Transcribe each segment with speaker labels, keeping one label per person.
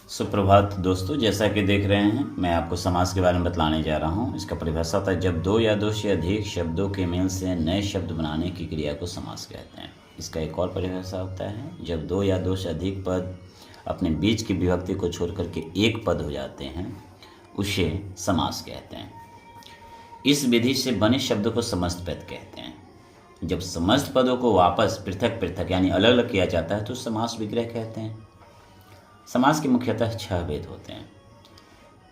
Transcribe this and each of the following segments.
Speaker 1: सुप्रभात दोस्तों, जैसा कि देख रहे हैं मैं आपको समास के बारे में बतलाने जा रहा हूं। इसका परिभाषा होता है जब दो या दो से अधिक शब्दों के मेल से नए शब्द बनाने की क्रिया को समास कहते हैं। इसका एक और परिभाषा होता है जब दो या दो से अधिक पद अपने बीच की विभक्ति को छोड़ करके एक पद हो जाते हैं, उसे समास कहते हैं। इस विधि से बने शब्दों को समस्त पद कहते हैं। जब समस्त पदों को वापस पृथक पृथक यानी अलग अलग किया जाता है तो समास विग्रह कहते हैं। समास के मुख्यतः 6 भेद होते हैं।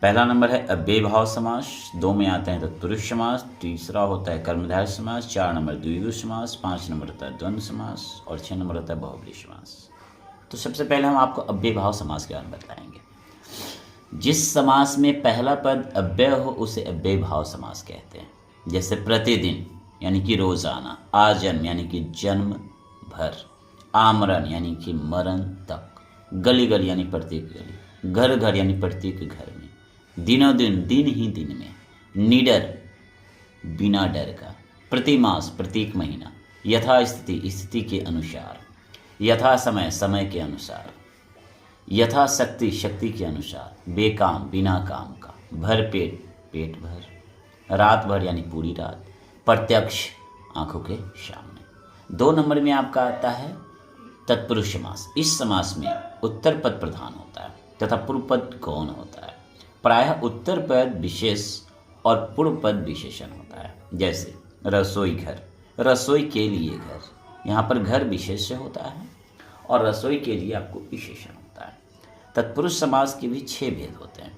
Speaker 1: पहला नंबर है अव्ययी भाव समास, 2 में आते हैं तत्पुरुष समास, तीसरा होता है कर्मधारय समास, 4 नंबर द्विगु समास, 5 नंबर होता है द्वंद्व समास और 6 नंबर होता है बहुव्रीहि समास। तो सबसे पहले हम आपको अव्ययी भाव समास के बारे में बताएंगे। जिस समास में पहला पद अव्यय हो उसे अव्ययी भाव समास कहते हैं। जैसे प्रतिदिन यानी कि रोजाना, आजन्म यानी कि जन्म भर, आमरण यानी कि मरण तक, गली गली यानी प्रत्येक गली, घर घर यानी प्रत्येक घर में, दिनों दिन दिन ही दिन में, निडर बिना डर का, प्रतिमास प्रत्येक महीना, यथा स्थिति स्थिति के अनुसार, यथा समय समय के अनुसार, यथा शक्ति शक्ति के अनुसार, बेकाम बिना काम का, भर पेट पेट भर, रात भर यानी पूरी रात, प्रत्यक्ष आंखों के सामने। 2 नंबर में आपका आता है तत्पुरुष समास। इस समास में उत्तर पद प्रधान होता है तथा पूर्व पद गौण होता है। प्रायः उत्तर पद विशेष और पूर्व पद विशेषण होता है। जैसे रसोई घर, रसोई के लिए घर, यहाँ पर घर विशेष होता है और रसोई के लिए आपको विशेषण होता है। तत्पुरुष समास के भी 6 भेद होते हैं।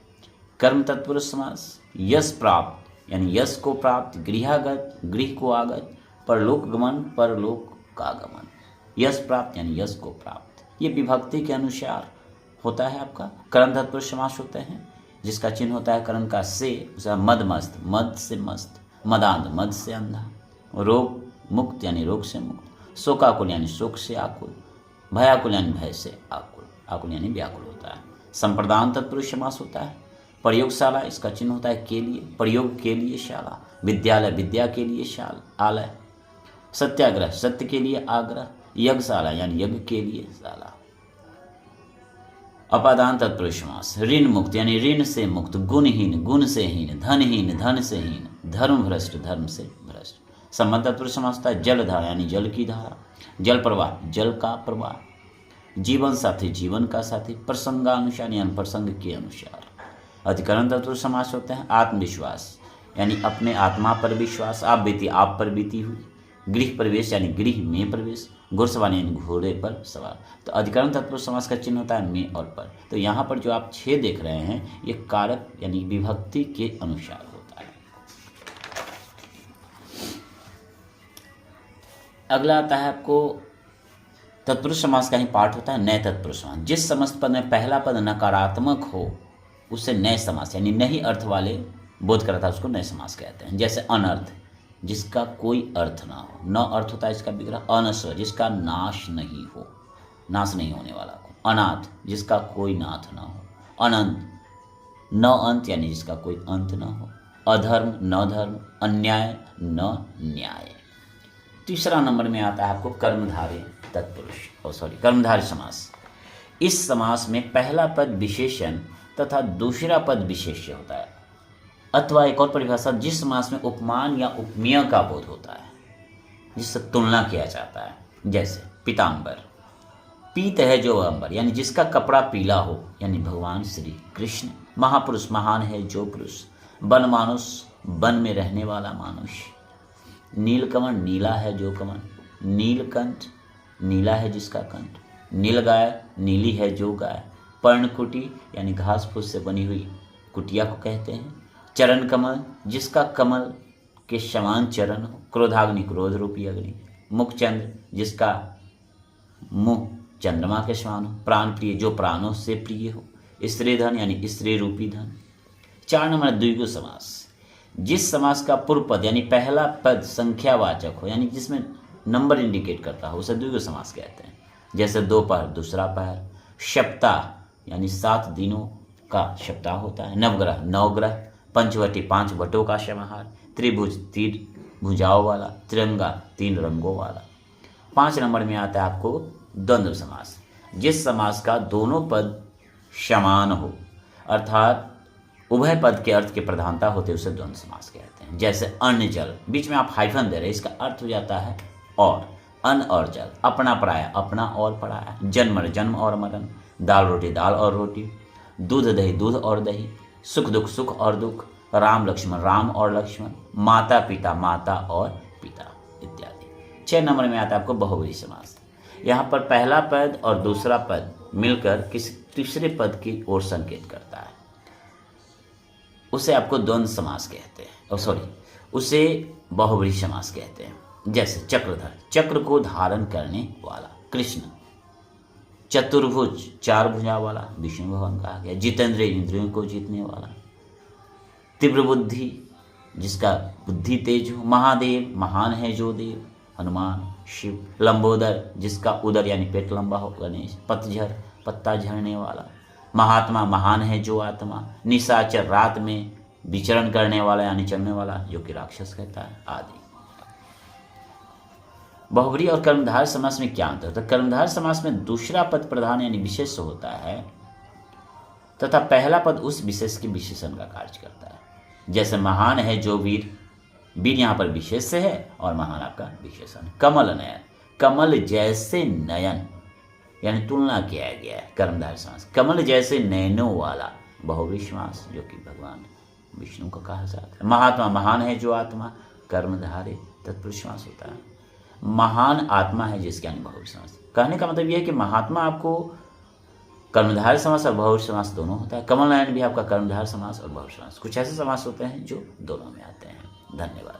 Speaker 1: कर्म तत्पुरुष समास, यश प्राप्त यानी यश को प्राप्त, गृहागत गृह को आगत, परलोक गमन परलोक का गमन, यश प्राप्त यानी यश को प्राप्त, ये विभक्ति के अनुसार होता है आपका। कर्म तत्पुरुष समास होते हैं जिसका चिन्ह होता है कर्ण का से, उसका मद मस्त, मद से मस्त, मदांध मद से अंधा, रोग मुक्त यानी रोग से मुक्त, शोकाकुल यानी शोक से आकुल, भयाकुल यानी भय से आकुल, आकुल यानी व्याकुल होता है। संप्रदान तत्पुरुष समास होता है। प्रयोगशाला इसका चिन्ह होता है के लिए, प्रयोग के लिए शाला, विद्यालय विद्या के लिए शाल आलय, सत्याग्रह सत्य के लिए आग्रह, यज्ञशाला यानी यज्ञ के लिए शाला। अपादान तत्पुरुष समास, ऋण मुक्त यानी ऋण से मुक्त, गुणहीन गुण से हीन, धनहीन धन से हीन, धर्म भ्रष्ट धर्म से भ्रष्ट। संबंध तत्पुरुष समास होता है जलधारा यानी जल की धारा, जल प्रवाह जल का प्रवाह, जीवन साथी जीवन का साथी, प्रसंगानुसार यानी प्रसंग के अनुसार। अधिकरण तत्पुरुष समास होते हैं आत्मविश्वास यानी अपने आत्मा पर विश्वास, आप बीती आप पर बीती हुई, गृह प्रवेश यानी गृह में प्रवेश, घुड़सवार यानी घोड़े पर सवार। तो अधिकरण तत्पुरुष समास का चिन्ह होता है में और पर। तो यहाँ पर जो आप 6 देख रहे हैं ये कारक यानी विभक्ति के अनुसार होता है। अगला आता है आपको तत्पुरुष समास का ही पार्ट होता है नए तत्पुरुष समास। जिस समस्त पद में पहला पद नकारात्मक हो उसे नए समास यानी नहीं अर्थ वाले बोध करता है उसको नए समास कहते हैं। जैसे अनर्थ जिसका कोई अर्थ ना हो, न अर्थ होता है इसका विग्रह, अनस्व जिसका नाश नहीं हो, नाश नहीं होने वाला को, अनाथ जिसका कोई नाथ ना हो, अनंत न अंत यानी जिसका कोई अंत ना हो, अधर्म न धर्म, अन्याय न न्याय। तीसरा नंबर में आता है आपको कर्मधारय तत्पुरुष कर्मधारय समास। इस समास में पहला पद विशेषण तथा दूसरा पद विशेष्य होता है। अथवा एक और परिभाषा, जिस समास में उपमान या उपमेय का बोध होता है जिससे तुलना किया जाता है। जैसे पीताम्बर, पीत है जो अंबर यानी जिसका कपड़ा पीला हो यानी भगवान श्री कृष्ण। महापुरुष महान है जो पुरुष, वन मानुष वन में रहने वाला मानुष। नीलकमल नीला है जो कमल, नीलकंठ नीला है जिसका कंठ, नीलगाय नीली है जो गाय। पर्णकुटी यानी घास फूस से बनी हुई कुटिया को कहते हैं। चरण कमल जिसका कमल के समान चरण हो। क्रोधाग्नि क्रोध रूपी अग्नि। मुखचंद्र जिसका मुख चंद्रमा के समान हो। प्राण प्रिय जो प्राणों से प्रिय हो। स्त्री धन यानी स्त्री रूपी धन। 4 नंबर द्विगु समास, जिस समास का पूर्व पद यानी पहला पद संख्यावाचक हो यानी जिसमें नंबर इंडिकेट करता हो उसे द्विगु समास कहते हैं। जैसे दोपहर दूसरा पहर, सप्ताह यानी 7 दिनों का सप्ताह होता है। नवग्रह 9 ग्रह, पंचवटी 5 वटों का समाहार, त्रिभुज 3 भुजाओं वाला, तिरंगा 3 रंगों वाला। 5 नंबर में आता है आपको द्वंद्व समास, जिस समास का दोनों पद समान हो, अर्थात उभय पद के अर्थ के प्रधानता होते उसे द्वंद्व समास कहते हैं। जैसे अन्न जल, बीच में आप हाइफन दे रहे, इसका अर्थ हो जाता है और, अन्न और जल, अपना पराया, अपना और पराया, जन्म जन्म और मरण, दाल रोटी दाल और रोटी, दूध दही दूध और दही, सुख दुख सुख और दुख, राम लक्ष्मण राम और लक्ष्मण, माता पिता माता और पिता इत्यादि। 6 नंबर में आता है आपको बहुव्रीहि समास। यहाँ पर पहला पद और दूसरा पद मिलकर किसी तीसरे पद की ओर संकेत करता है, उसे आपको द्वंद्व समास कहते हैं, उसे बहुव्रीहि समास कहते हैं। जैसे चक्रधर, चक्र को धारण करने वाला कृष्ण, चतुर्भुज 4 भुजा वाला विष्णु भगवान कहा गया, जितेंद्रिय इंद्रियों को जीतने वाला, तीव्र बुद्धि जिसका बुद्धि तेज हो, महादेव महान है जो देव हनुमान शिव, लंबोदर जिसका उदर यानी पेट लंबा हो गणेश, पतझर पत्ता झड़ने वाला, महात्मा महान है जो आत्मा, निशाचर रात में विचरण करने वाला यानी चलने वाला जो कि राक्षस कहता है आदि। बहुव्रीहि और कर्मधारय समास में क्या अंतर होता है? कर्मधारय समास में दूसरा पद प्रधान यानी विशेष होता है तथा पहला पद उस विशेष के विशेषण का कार्य करता है। जैसे महान है जो वीर, वीर यहाँ पर विशेष है और महान आपका विशेषण। कमल नयन, कमल जैसे नयन यानी तुलना किया गया है कर्मधारय समास, कमल जैसे नयनों वाला बहुव्रीहि समास जो कि भगवान विष्णु को कहा जाता है। महात्मा महान है जो आत्मा, कर्मधारय तत्पुरुष समास होता है। महान आत्मा है जिसके यानी बहुव्रीहि समास। कहने का मतलब यह है कि महात्मा आपको कर्मधारय समास और बहुव्रीहि समास दोनों होता है। कमल नयन भी आपका कर्मधारय समास और बहुव्रीहि समास, कुछ ऐसे समास होते हैं जो दोनों में आते हैं। धन्यवाद।